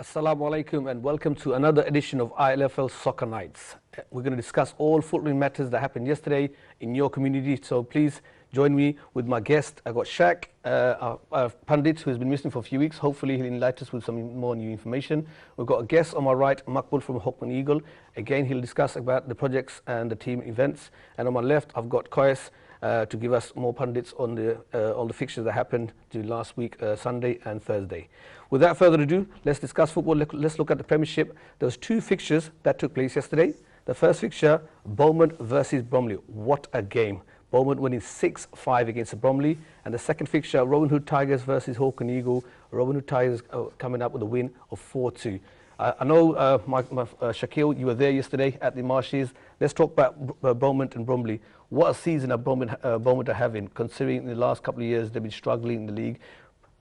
Assalamu alaikum and welcome to another edition of ILFL Soccer Nights. We're going to discuss all footballing matters that happened yesterday in your community, so please join me with my guest. I've got Shaq, our pundit, who has been missing for a few weeks. Hopefully he'll enlighten us with some more new information. We've got a guest on my right, Makbul from Hawkman Eagle. Again, he'll discuss about the projects and the team events. And on my left, I've got Koyes to give us more pundits on the fixtures that happened during last week, Sunday and Thursday. Without further ado, let's discuss football. Let's look at the Premiership. There was two fixtures that took place yesterday. The first fixture, Beaumont versus Bromley. What a game. Beaumont winning 6-5 against Bromley. And the second fixture, Robin Hood Tigers versus Hawken Eagle. Robin Hood Tigers coming up with a win of 4-2. I know, Shaquille, you were there yesterday at the Marshes. Let's talk about Beaumont and Bromley. What a season Beaumont are having, considering in the last couple of years they've been struggling in the league.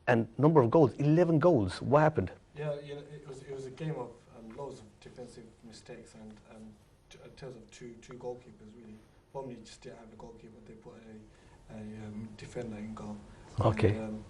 And number of goals, 11 goals. What happened? Yeah, it was a game of loads of defensive mistakes and in terms of two goalkeepers really. Bromley just didn't have a goalkeeper. They put a defender in goal. Okay. And,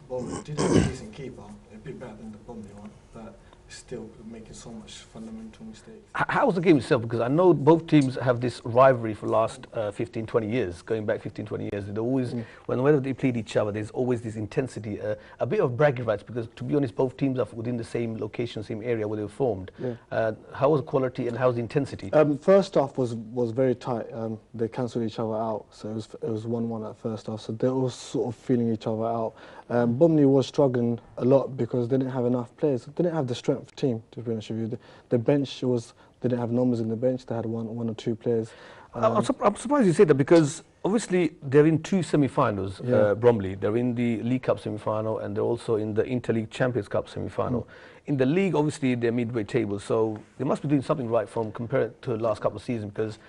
Bromley did have a decent keeper, a bit better than the Bromley one, but still making so much fundamental mistakes. How was the game itself? Because I know both teams have this rivalry for the last 15, 20 years, going back 15, 20 years. They always, whenever they played each other, there's always this intensity, a bit of bragging rights, because to be honest, both teams are within the same location, same area where they were formed. Yeah. How was the quality and how was the intensity? First half was very tight. They cancelled each other out, so it was 1-1 at first half, so they were sort of feeling each other out. Bromley was struggling a lot because they didn't have enough players. They didn't have the strength team, to be honest with you. The bench they didn't have numbers in the bench. They had one or two players. I'm surprised you say that, because obviously they're in two semi-finals, Bromley. They're in the League Cup semi-final and they're also in the Interleague Champions Cup semi-final. In the league, obviously, they're midway table, so they must be doing something right from compared to the last couple of seasons, because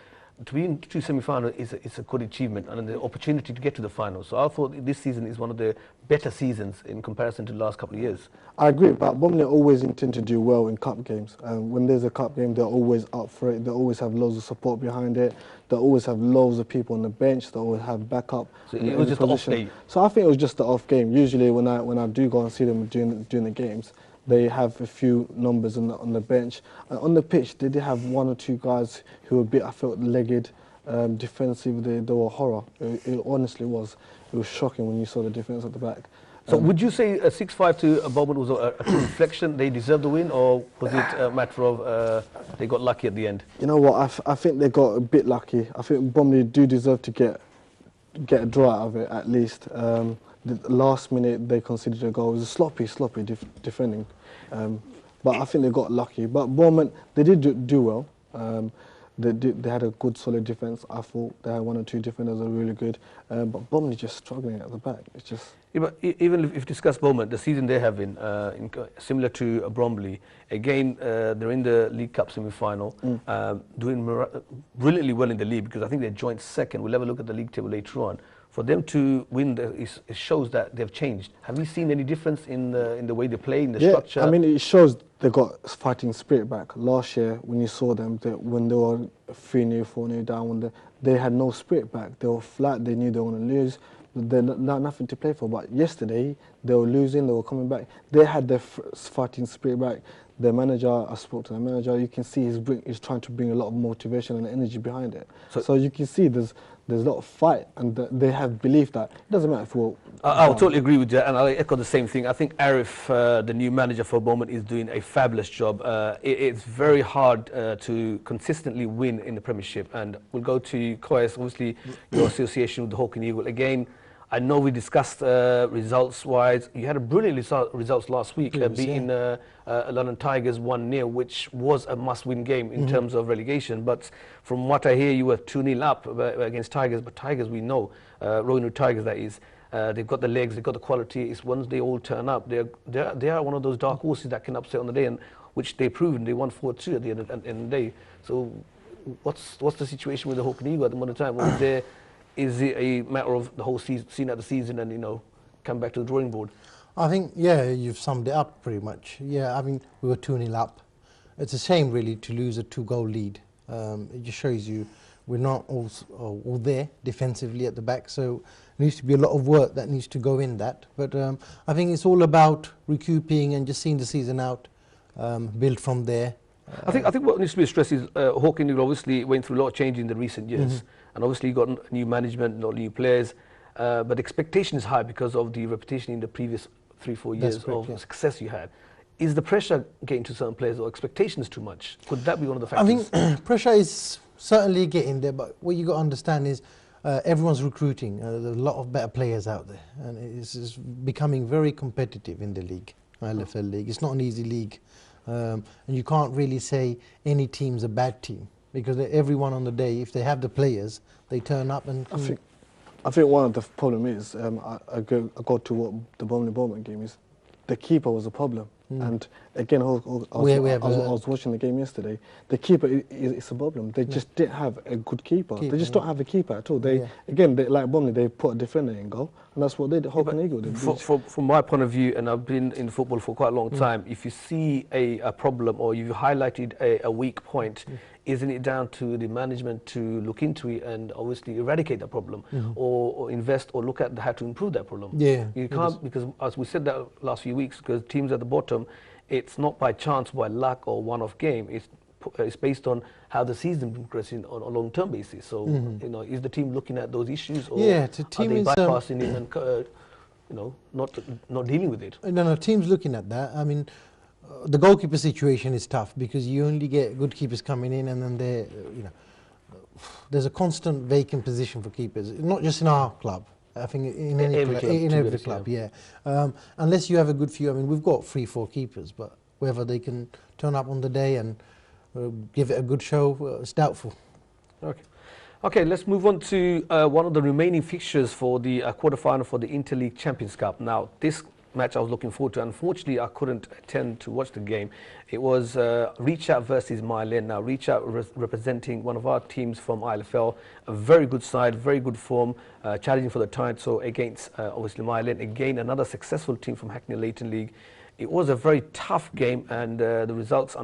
to be in two semi-finals is a good achievement and the opportunity to get to the final. So I thought this season is one of the better seasons in comparison to the last couple of years. I agree, but Bromley always intend to do well in cup games. When there's a cup game, they're always up for it. They always have loads of support behind it. They always have loads of people on the bench. They always have backup. So it was just an off day? So I think it was just the off game. Usually when I do go and see them during the games, they have a few numbers on the bench. On the pitch, they did have one or two guys who were a bit, I felt, legged. Defensively, they were horror. It honestly was. It was shocking when you saw the defence at the back. So would you say a 6-5 to Beaumont was a true reflection? They deserved the win, or was it a matter of they got lucky at the end? You know what? I think they got a bit lucky. I think Bromley do deserve to get a draw out of it at least. The last minute they conceded a goal. It was a sloppy defending. But I think they got lucky. But Beaumont, they did do well. They had a good, solid defence. I thought they had one or two defenders that were really good. But Bromley just struggling at the back. It's just... Yeah, but even if you discuss Beaumont, the season they have similar to Bromley, again, they're in the League Cup semi-final, doing brilliantly well in the league, because I think they're joint second. We'll have a look at the league table later on. For them to win, it shows that they've changed. Have you seen any difference in the way they play, in the structure? I mean, it shows they got fighting spirit back. Last year, when you saw them, when they were 3-0, 4-0 down, they had no spirit back. They were flat. They knew they were going to lose. They had nothing to play for. But yesterday, they were losing. They were coming back. They had their fighting spirit back. Their manager, I spoke to the manager. You can see he's trying to bring a lot of motivation and energy behind it. So you can see there's a lot of fight, and they have belief that it doesn't matter if we're... I'll totally agree with you, and I'll echo the same thing. I think Arif, the new manager for Beaumont, is doing a fabulous job. It's very hard to consistently win in the Premiership, and we'll go to Koyes, obviously your association with the Hawken Eagle. Again, I know we discussed results-wise. You had a brilliant results last week, beating London Tigers 1-0, which was a must-win game in terms of relegation. But from what I hear, you were 2-0 up against Tigers. But Tigers, we know, Robin Hood Tigers, that is, they've got the legs, they've got the quality. It's once they all turn up, they are one of those dark horses that can upset on the day, and which they proved. They won 4-2 at the end of the day. So what's the situation with the Hawken Eagle at the moment of time? Is it a matter of the whole season at the season and, come back to the drawing board? I think, yeah, you've summed it up pretty much. Yeah, I mean, we were 2-0 up. It's a shame, really, to lose a 2-goal lead. It just shows you we're not all there defensively at the back, so there needs to be a lot of work that needs to go in that. But I think it's all about recouping and just seeing the season out. build from there. I think what needs to be stressed is Hawking obviously went through a lot of change in the recent years, and obviously you got new management, new players, but expectation is high because of the reputation in the previous 3-4 years of success you had. Is the pressure getting to certain players, or expectations too much? Could that be one of the factors? I think pressure is certainly getting there, but what you got to understand is everyone's recruiting. There's a lot of better players out there, and it's becoming very competitive in the league, ILFL league. It's not an easy league, and you can't really say any team's a bad team, because everyone on the day, if they have the players, they turn up and. I think one of the problem is I go to what the Burnley game is. The keeper was a problem. And again, I was watching the game yesterday. The keeper is a problem. They just didn't have a good keeper. They just don't have a keeper at all. Again, like Bromley, they put a defender in goal, and that's what they did. Hawking Eagle did. From my point of view, and I've been in football for quite a long time, if you see a problem or you've highlighted a weak point, isn't it down to the management to look into it and obviously eradicate that problem, or invest or look at how to improve that problem? Yeah, you can't, because as we said that last few weeks, because teams at the bottom, it's not by chance, by luck or one-off game. It's based on how the season progressing on a long-term basis. So you know, is the team looking at those issues, or are they bypassing it and you know, not dealing with it? No, teams looking at that. I mean, the goalkeeper situation is tough because you only get good keepers coming in, and then there's a constant vacant position for keepers. Not just in our club. I think in every club, unless you have a good few. I mean, we've got 3-4 keepers, but whether they can turn up on the day and give it a good show, it's doubtful. Okay, let's move on to one of the remaining fixtures for the quarterfinal for the Interleague Champions Cup. Now, this match I was looking forward to. Unfortunately, I couldn't attend to watch the game. It was Reach Out versus Mylen. Now, Reach Out representing one of our teams from ILFL, a very good side, very good form, challenging for the title against obviously Mylen. Again, another successful team from Hackney Leighton League. It was a very tough game, and the results,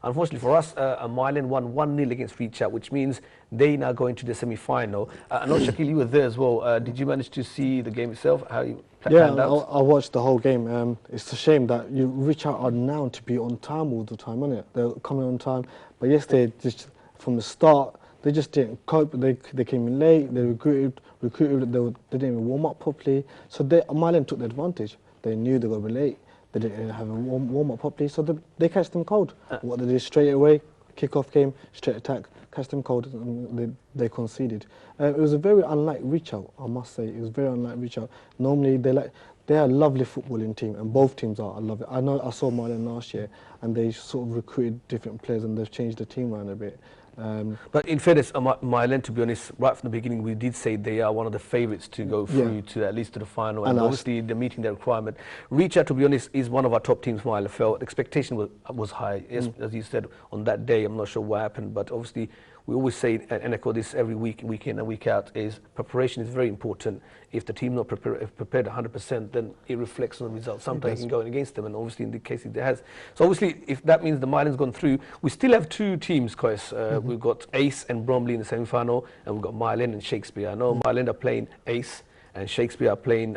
unfortunately for us, Mylen won 1-0 against Reach Out, which means they now go into the semi-final. I know, Shakil, you were there as well. Did you manage to see the game itself? How you panned out? I watched the whole game. It's a shame that you Reach Out are now to be on time all the time, isn't it? They're coming on time. But yesterday, just from the start, they just didn't cope. They came in late. They recruited. They didn't even warm up properly. So Mylen took the advantage. They knew they were going to be late. They didn't have a warm up properly, so they catch them cold. What they did straight away, kick-off game, straight attack, catch them cold, and they conceded. It was a very unlike Reach Out, I must say. It was very unlike Reach Out. Normally they are a lovely footballing team, and both teams are. I love it. I know I saw Mylen last year, and they sort of recruited different players, and they've changed the team around a bit. But in fairness, Mylen, to be honest, right from the beginning, we did say they are one of the favourites to go through to at least to the final, and obviously they're meeting their requirement. Reach Out, to be honest, is one of our top teams from ILFL. The expectation was high, as you said, on that day. I'm not sure what happened, but obviously we always say, and echo this every week in and week out, is preparation is very important. If the team not prepared 100%, then it reflects on the results. Sometimes you can go against them, and obviously in the case it has. So obviously, if that means the Mylen's gone through, we still have two teams, Kois. We've got Ace and Bromley in the semi-final, and we've got Mylen and Shakespeare. I know Mylen are playing Ace, and Shakespeare are playing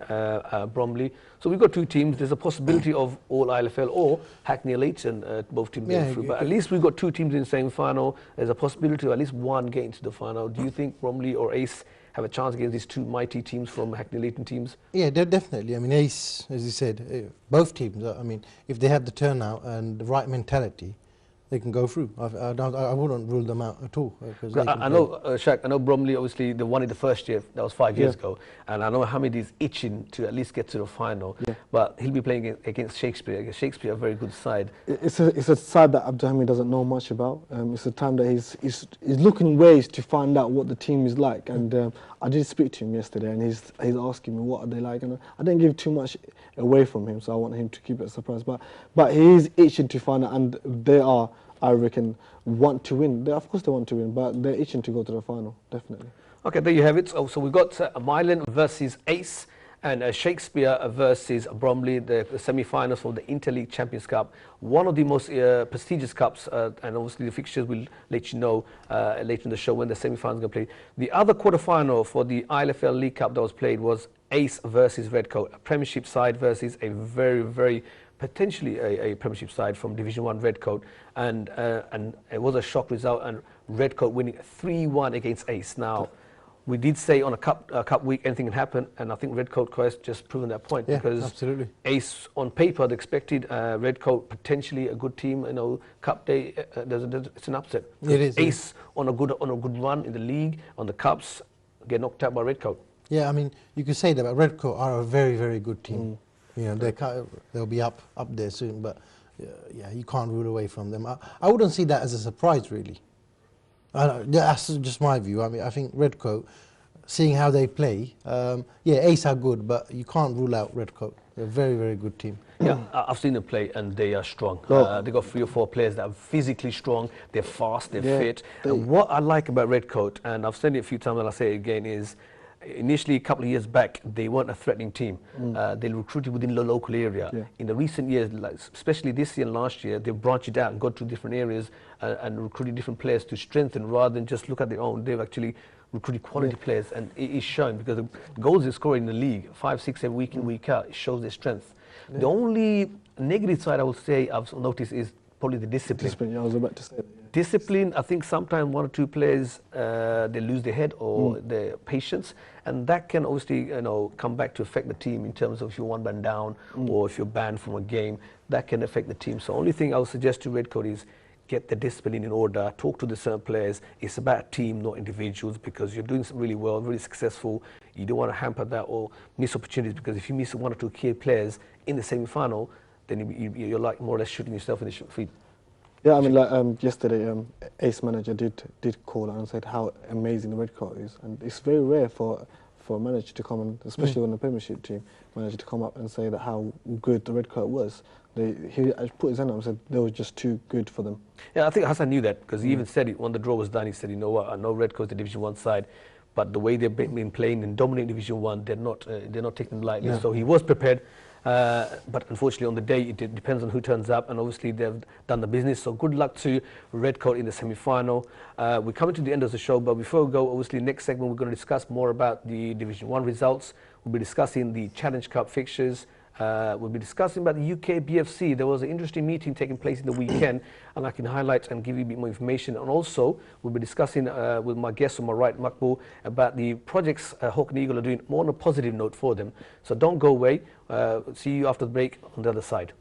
Bromley. So we've got two teams. There's a possibility of all ILFL or Hackney Leighton, both teams going through. But at least we've got two teams in the same final. There's a possibility of at least one getting to the final. Do you think Bromley or Ace have a chance against these two mighty teams from Hackney Leighton teams? Yeah, definitely. I mean, Ace, as you said, both teams, I mean, if they have the turnout and the right mentality, they can go through. I wouldn't rule them out at all. I know, Shaq, I know Bromley, obviously, they won it the first year. That was 5 years ago. And I know Hamid is itching to at least get to the final. But he'll be playing against Shakespeare. Shakespeare, a very good side. It's a side that Abdul Hamid doesn't know much about. It's a time that he's looking ways to find out what the team is like. And I did speak to him yesterday, and he's asking me what are they like. And I didn't give too much away from him, so I want him to keep it a surprise. But he is itching to find out, and they are, I reckon, want to win. Of course they want to win, but they're itching to go to the final, definitely. Okay, there you have it. So we've got Mylen versus Ace, and Shakespeare versus Bromley, the semi-finals for the Interleague Champions Cup, one of the most prestigious cups, and obviously the fixtures will let you know later in the show when the semi-finals are going to play. The other quarter-final for the ILFL League Cup that was played was Ace versus Redcoat, a Premiership side versus a very, very potentially a Premiership side from Division 1 Redcoat, and it was a shock result, and Redcoat winning 3-1 against Ace. Now, we did say on a cup week anything can happen, and I think Redcoat Quest just proven that point, Yeah, because absolutely. Ace on paper they expected Redcoat potentially a good team. You know, cup day it's an upset. It is. Ace on a good run in the league on the cups get knocked out by Redcoat. Yeah, I mean, you could say that, but Redcoat are a very, very good team. You know, they'll be up there soon, but yeah, you can't rule away from them. I wouldn't see that as a surprise, really. That's just my view. I mean, I think Redcoat, seeing how they play, yeah, Ace are good, but you can't rule out Redcoat. They're a very, very good team. Yeah, I've seen them play, and they are strong. They got 3 or 4 players that are physically strong. They're fast. They're fit. And what I like about Redcoat, and I've said it a few times, and I'll say it again, is initially a couple of years back they weren't a threatening team. They recruited within the local area. In the recent years, like especially this year and last year, they've branched it out and got to different areas and recruited different players to strengthen rather than just look at their own. They've actually recruited quality players, and it is shown, because the goals they score in the league 5, 6 every week in, week out, it shows their strength. The only negative side I would say I've noticed is probably the discipline. Yeah, I was about to say that. Yeah. Discipline, I think sometimes 1 or 2 players they lose their head or their patience, and that can obviously come back to affect the team in terms of if you're 1 man down or if you're banned from a game, that can affect the team. So only thing I would suggest to Redcoat is get the discipline in order, talk to the certain players. It's about a team, not individuals, because you're doing really well, really successful. You don't want to hamper that or miss opportunities, because if you miss 1 or 2 key players in the semi-final, then you're like more or less shooting yourself in the feet. Yeah, I mean, like yesterday, Ace manager did call and said how amazing the Redcoat is, and it's very rare for a manager to come and, especially on the Premiership team, manager to come up and say that how good the Redcoat was. He put his hand up and said they were just too good for them. Yeah, I think Hassan knew that, because he even said it when the draw was done. He said, you know what, I know Redcoat's the Division 1 side, but the way they've been playing in dominating Division 1, they're not taking it lightly. Yeah. So he was prepared. But unfortunately on the day it depends on who turns up, and obviously they've done the business, so good luck to Redcoat in the semi-final. We're coming to the end of the show, but before we go, obviously next segment we're going to discuss more about the Division 1 results. We'll be discussing the Challenge Cup fixtures. We'll be discussing about the UK BFC. There was an interesting meeting taking place in the weekend, and I can highlight and give you a bit more information. And also, we'll be discussing with my guest on my right, Makbul, about the projects Hawk and Eagle are doing more on a positive note for them. So don't go away. See you after the break on the other side.